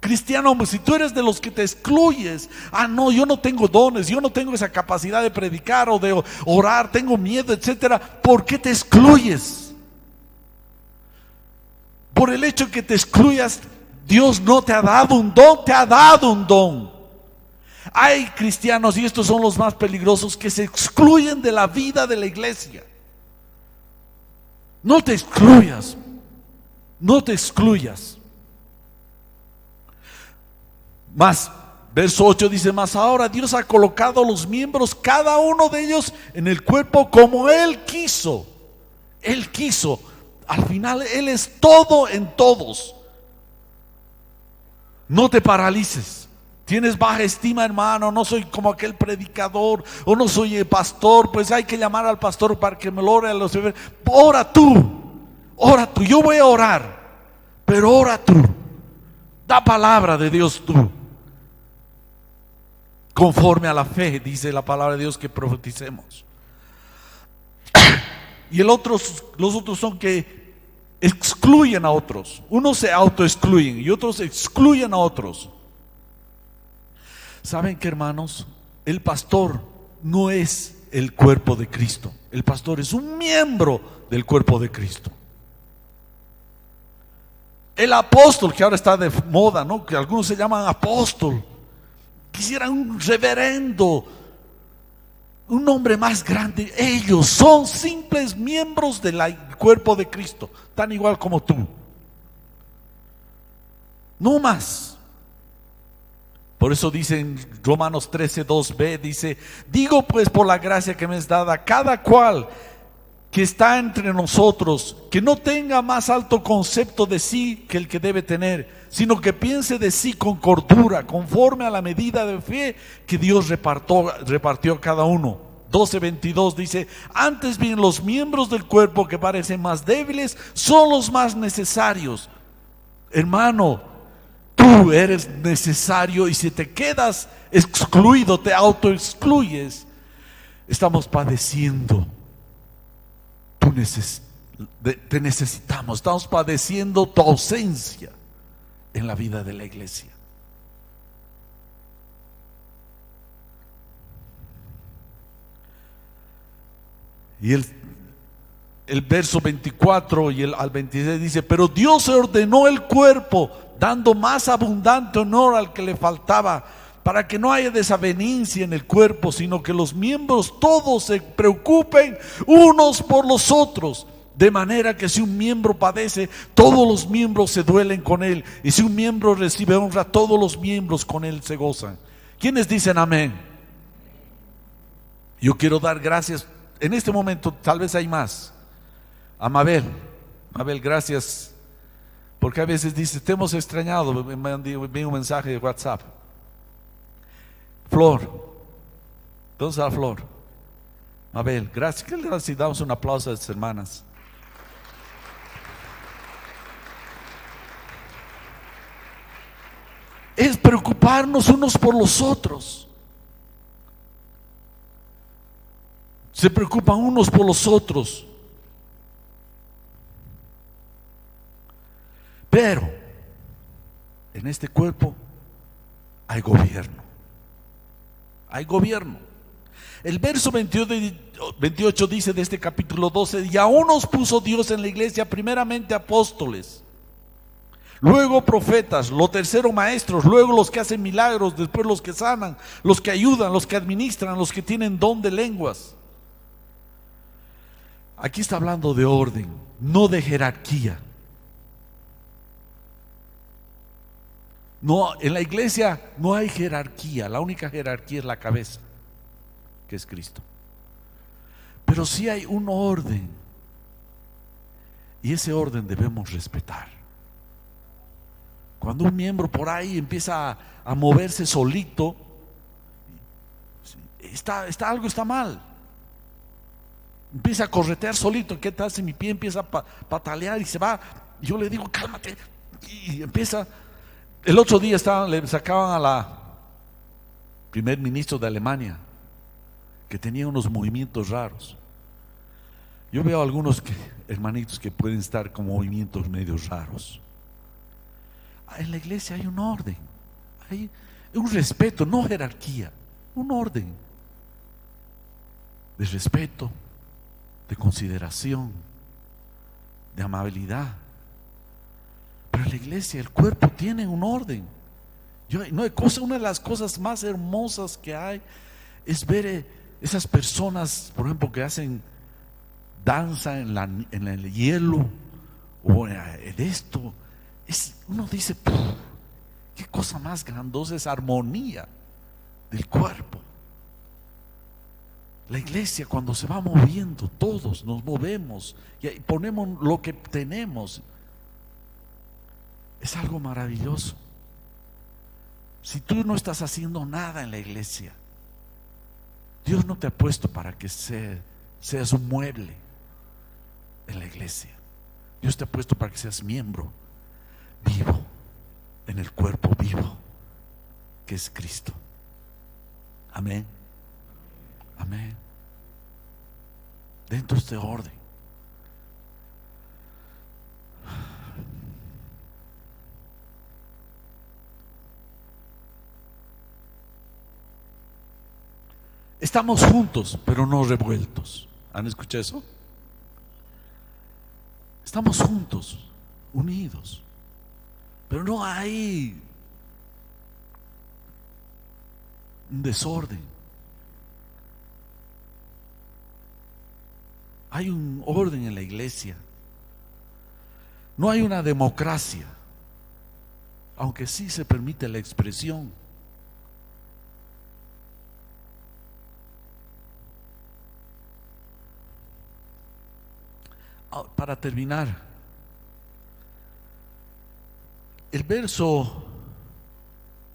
Cristiano, si tú eres de los que te excluyes: no, yo no tengo dones, yo no tengo esa capacidad de predicar o de orar, tengo miedo, etcétera. ¿Por qué te excluyes? Por el hecho que te excluyas, Dios no te ha dado un don, te ha dado un don. Hay cristianos, y estos son los más peligrosos, que se excluyen de la vida de la iglesia. No te excluyas, no te excluyas. Más, verso 8 dice: más ahora Dios ha colocado los miembros, cada uno de ellos, en el cuerpo como Él quiso. Él quiso. Al final Él es todo en todos. No te paralices. Tienes baja estima, hermano: no soy como aquel predicador, o no soy el pastor, pues hay que llamar al pastor para que me lo ore a los bebés. Ora tú, yo voy a orar, pero ora tú. Da palabra de Dios tú. Conforme a la fe, dice la palabra de Dios, que profeticemos. Y los otros son que excluyen a otros. Unos se autoexcluyen y otros excluyen a otros. ¿Saben qué, hermanos? El pastor no es el cuerpo de Cristo. El pastor es un miembro del cuerpo de Cristo. El apóstol, que ahora está de moda, ¿no? Que algunos se llaman apóstol. Quisieran un reverendo, un hombre más grande. Ellos son simples miembros del cuerpo de Cristo, tan igual como tú. No más. Por eso dice en Romanos 13, 2b, dice: digo pues por la gracia que me es dada, cada cual que está entre nosotros, que no tenga más alto concepto de sí que el que debe tener, sino que piense de sí con cordura, conforme a la medida de fe que Dios repartió a cada uno. 12:22 dice: antes bien los miembros del cuerpo que parecen más débiles son los más necesarios. Hermano, tú eres necesario, y si te quedas excluido, te autoexcluyes, estamos padeciendo. Te necesitamos, estamos padeciendo tu ausencia en la vida de la iglesia. Y el verso 24 y al 26 dice: pero Dios ordenó el cuerpo, dando más abundante honor al que le faltaba, para que no haya desavenencia en el cuerpo, sino que los miembros todos se preocupen unos por los otros. De manera que si un miembro padece, todos los miembros se duelen con él. Y si un miembro recibe honra, todos los miembros con él se gozan. ¿Quiénes dicen amén? Yo quiero dar gracias. En este momento tal vez hay más. A Mabel, gracias. Porque a veces dice, te hemos extrañado. Me envió un mensaje de WhatsApp. Flor, ¿dónde está Flor? Mabel, gracias. ¿Qué le das si damos un aplauso a estas hermanas? Es preocuparnos unos por los otros. Se preocupan unos por los otros. Pero en este cuerpo hay gobierno. Hay gobierno. El verso 28 dice de este capítulo 12: y aún nos puso Dios en la iglesia primeramente apóstoles, luego profetas, lo tercero maestros, luego los que hacen milagros, después los que sanan, los que ayudan, los que administran, los que tienen don de lenguas. Aquí está hablando de orden, no de jerarquía. No, en la iglesia no hay jerarquía, la única jerarquía es la cabeza, que es Cristo. Pero sí hay un orden, y ese orden debemos respetar. Cuando un miembro por ahí empieza a moverse solito, algo está mal. Empieza a corretear solito. ¿Qué tal si mi pie empieza a patalear y se va? Yo le digo, cálmate. Y empieza. El otro día le sacaban a la primer ministro de Alemania, que tenía unos movimientos raros. Yo veo algunos hermanitos que pueden estar con movimientos medios raros. En la iglesia hay un orden, hay un respeto, no jerarquía, un orden de respeto, de consideración, de amabilidad. Pero en la iglesia, el cuerpo tiene un orden. Una de las cosas más hermosas que hay es ver esas personas, por ejemplo, que hacen danza en el hielo o en esto. Uno dice, qué cosa más grandiosa, es armonía del cuerpo. La iglesia, cuando se va moviendo, todos nos movemos y ponemos lo que tenemos. Es algo maravilloso. Si tú no estás haciendo nada en la iglesia, Dios no te ha puesto para que seas un mueble en la iglesia. Dios te ha puesto para que seas miembro vivo en el cuerpo vivo que es Cristo. Amén. Amén. Dentro de este orden. Estamos juntos, pero no revueltos. ¿Han escuchado eso? Estamos juntos, unidos, pero no hay un desorden. Hay un orden en la iglesia. No hay una democracia, aunque sí se permite la expresión. Para terminar, el verso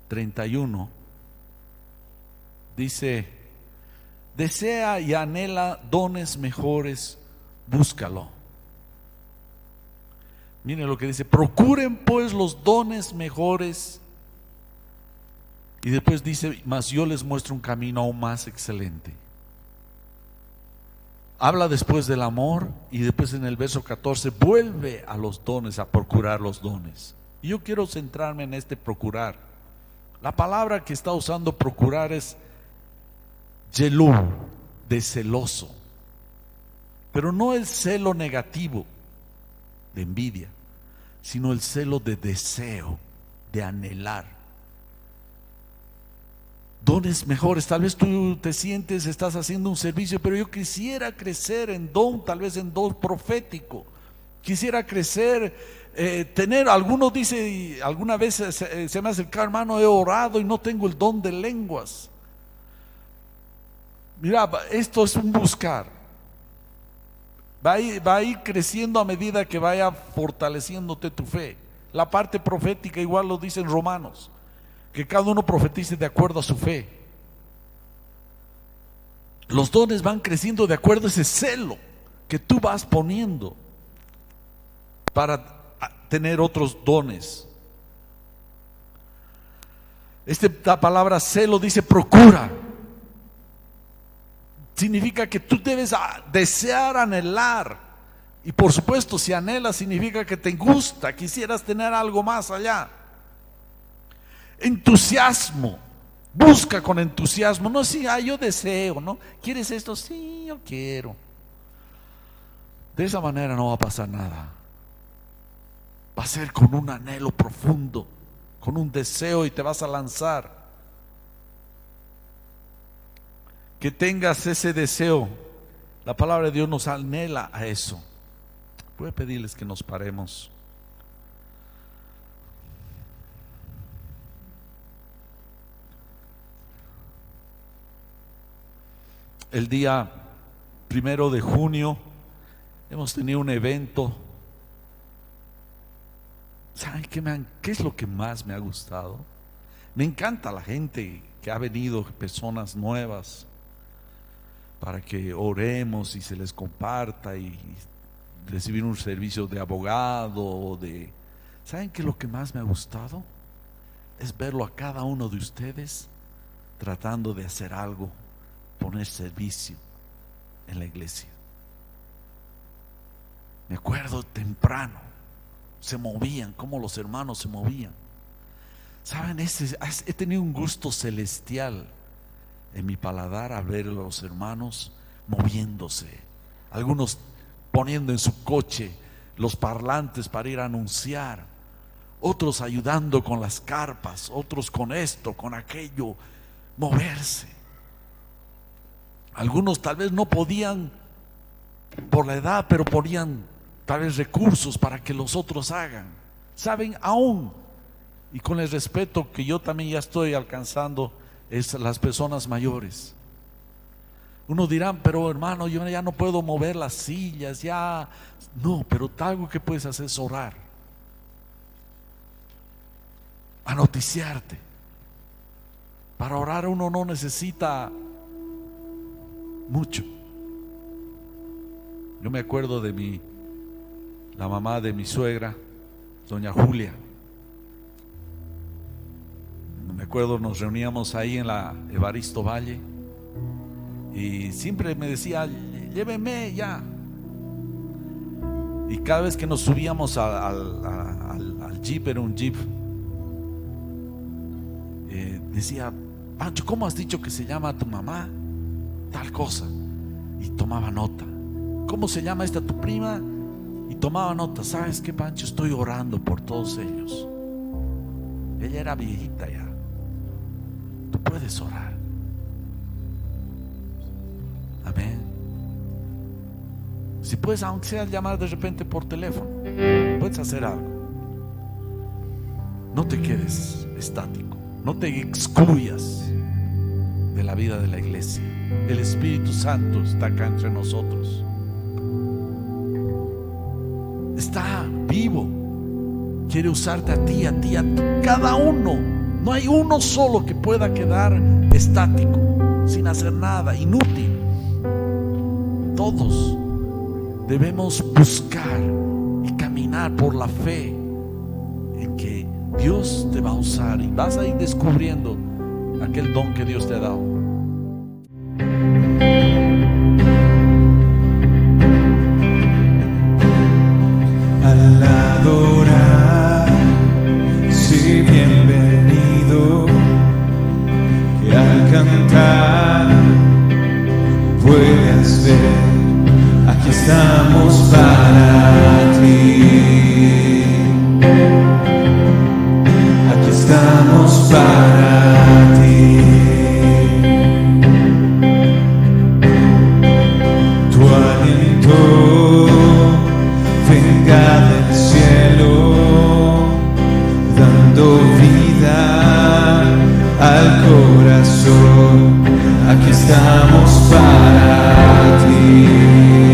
31 dice: desea y anhela dones mejores, búscalo. Miren lo que dice: procuren pues los dones mejores. Y después dice: mas yo les muestro un camino aún más excelente. Habla después del amor y después en el verso 14 vuelve a los dones, a procurar los dones. Y yo quiero centrarme en este procurar. La palabra que está usando procurar es yelú, de celoso, pero no el celo negativo de envidia, sino el celo de deseo, de anhelar, dones mejores. Tal vez tú te sientes, estás haciendo un servicio, pero yo quisiera crecer en don, tal vez en don profético. Quisiera crecer, tener, algunos dicen, alguna vez se me acercó, hermano, he orado y no tengo el don de lenguas. Mira, esto es un buscar. Va a ir creciendo a medida que vaya fortaleciéndote tu fe. La parte profética igual lo dicen Romanos, que cada uno profetice de acuerdo a su fe. Los dones van creciendo de acuerdo a ese celo que tú vas poniendo para tener otros dones. Esta palabra celo dice procura. Significa que tú debes desear, anhelar. Y por supuesto, si anhelas, significa que te gusta, quisieras tener algo más allá. Entusiasmo. Busca con entusiasmo. No si yo deseo, ¿no? ¿Quieres esto? Sí, yo quiero. De esa manera no va a pasar nada. Va a ser con un anhelo profundo, con un deseo, y te vas a lanzar. Que tengas ese deseo. La palabra de Dios nos anhela a eso. Voy a pedirles que nos paremos. El día 1 de junio hemos tenido un evento. ¿Saben qué es lo que más me ha gustado? Me encanta la gente que ha venido, personas nuevas, para que oremos y se les comparta y recibir un servicio de abogado. ¿Saben qué es lo que más me ha gustado? Es verlo a cada uno de ustedes tratando de hacer algo, poner servicio en la iglesia. Me acuerdo temprano, se movían, como los hermanos se movían. ¿Saben? He tenido un gusto celestial en mi paladar a ver a los hermanos moviéndose, algunos poniendo en su coche los parlantes para ir a anunciar, otros ayudando con las carpas, otros con esto, con aquello, moverse. Algunos tal vez no podían por la edad, pero ponían tal vez recursos para que los otros hagan. ¿Saben? Aún, y con el respeto que yo también ya estoy alcanzando, es las personas mayores. Uno dirá, pero hermano, yo ya no puedo mover las sillas, ya. No, pero algo que puedes hacer es orar, a noticiarte. Para orar uno no necesita mucho. Yo me acuerdo de la mamá de mi suegra, doña Julia. Me acuerdo, nos reuníamos ahí en la Evaristo Valle y siempre me decía, lléveme ya. Y cada vez que nos subíamos al jeep, era un jeep, decía, Pancho, ¿cómo has dicho que se llama tu mamá? Tal cosa. Y tomaba nota. ¿Cómo se llama esta tu prima? Y tomaba nota. ¿Sabes qué, Pancho? Estoy orando por todos ellos. Ella era viejita ya. Tú puedes orar. Amén. Si puedes, aunque sea llamar de repente por teléfono, puedes hacer algo. No te quedes estático, no te excluyas de la vida de la iglesia. El Espíritu Santo está acá entre nosotros, está vivo, quiere usarte a ti, cada uno. No hay uno solo que pueda quedar estático, sin hacer nada, inútil. Todos debemos buscar y caminar por la fe en que Dios te va a usar y vas a ir descubriendo aquel don que Dios te ha dado. Al adorar, sí, bienvenido, que al cantar puedas ver, aquí estamos para ti, aquí estamos para ti. vida al corazón. Aquí estamos para ti.